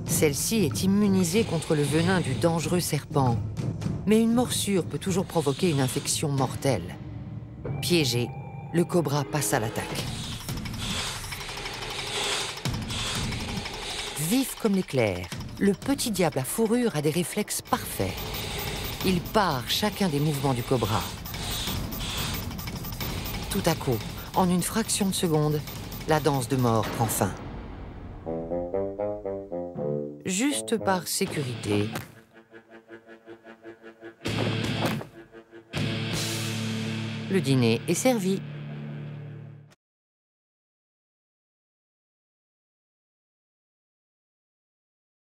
Celle-ci est immunisée contre le venin du dangereux serpent. Mais une morsure peut toujours provoquer une infection mortelle. Piégé, le cobra passe à l'attaque. Vif comme l'éclair, le petit diable à fourrure a des réflexes parfaits. Il pare chacun des mouvements du cobra. Tout à coup, en une fraction de seconde, la danse de mort prend fin. Juste par sécurité, le dîner est servi.